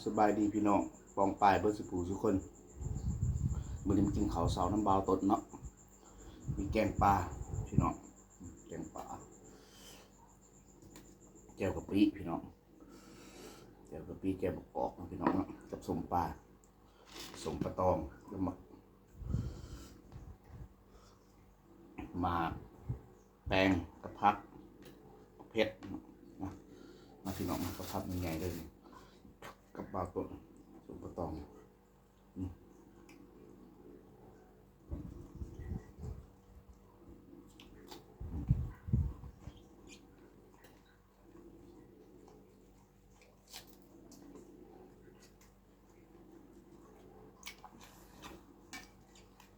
สบายดีพี่น้องปองปลายเบิร์ดสุปูทุกคนมื้อนี้มากินข้าวเช้าน้ำเบาตดเนาะมีแกงปลาพี่น้องแกงปลาแจ่วกะปิพี่น้องแจ่วกะปิแจ่วบกกอกนะพี่น้องเนาะกับส้มปลาส้มปลาตองแล้วมาแตงกับผักเผ็ดนะมาพี่น้องมากับผักใหญ่ๆเลยกับปลาตดส้มปลาตอง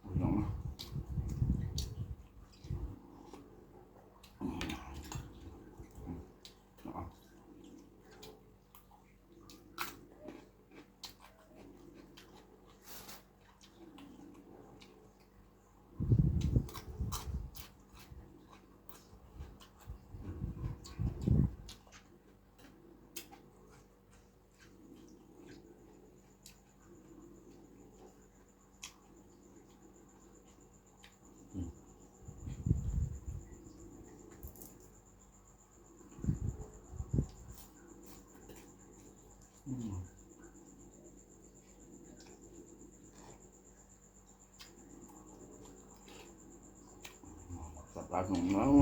พี่น้องสับปลาหนุ่มแล้ว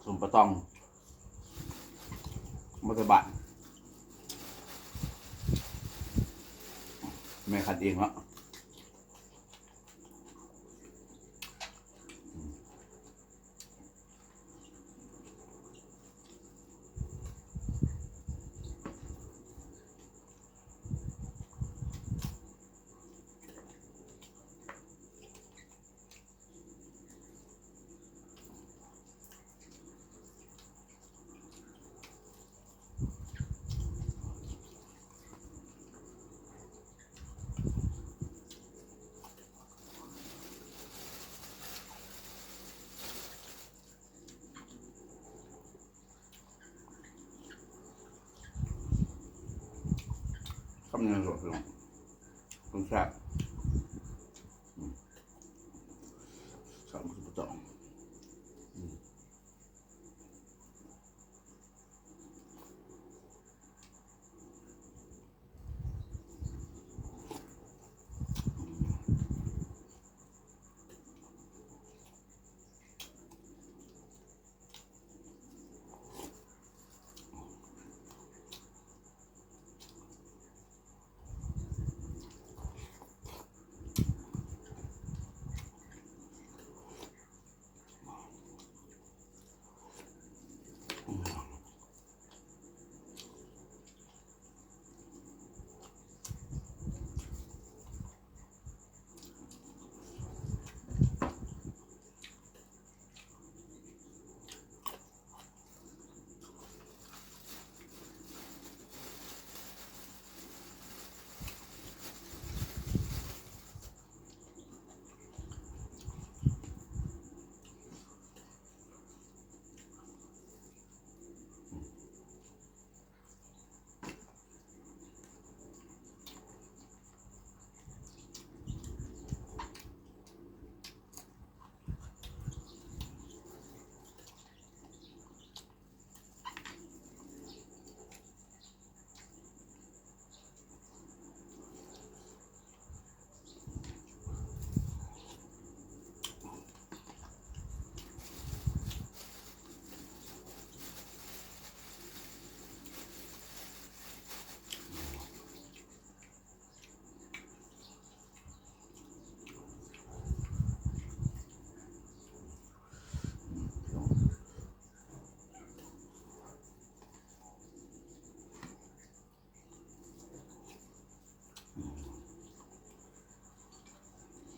ส้มปลาตองมัตบะแม่ขัดเองละก็มีน้ำสดเลยต้องแซ่บสามสิบสอง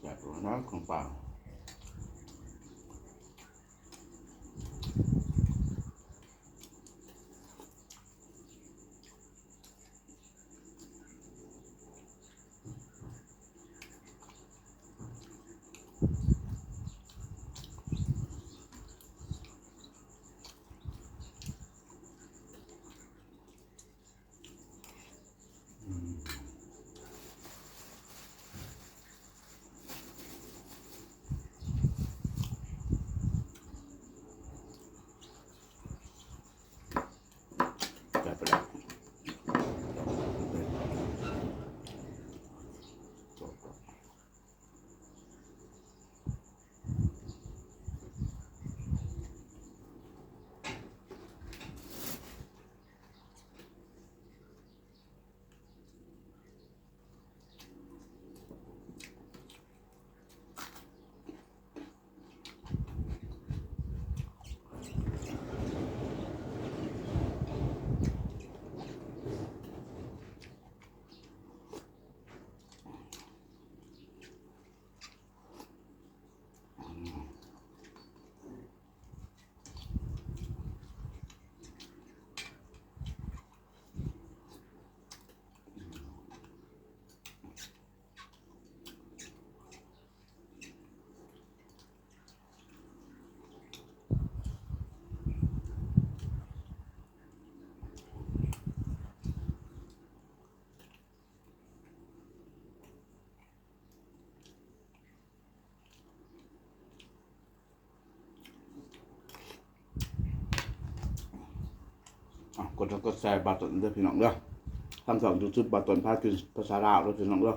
แบบน้ำของเปล่า แล้วก็แชร์บาตนเด้อพี่น้องเด้อทำสองยูทูบบาตนพากินภาษาลาวเด้อพี่น้องเด้อ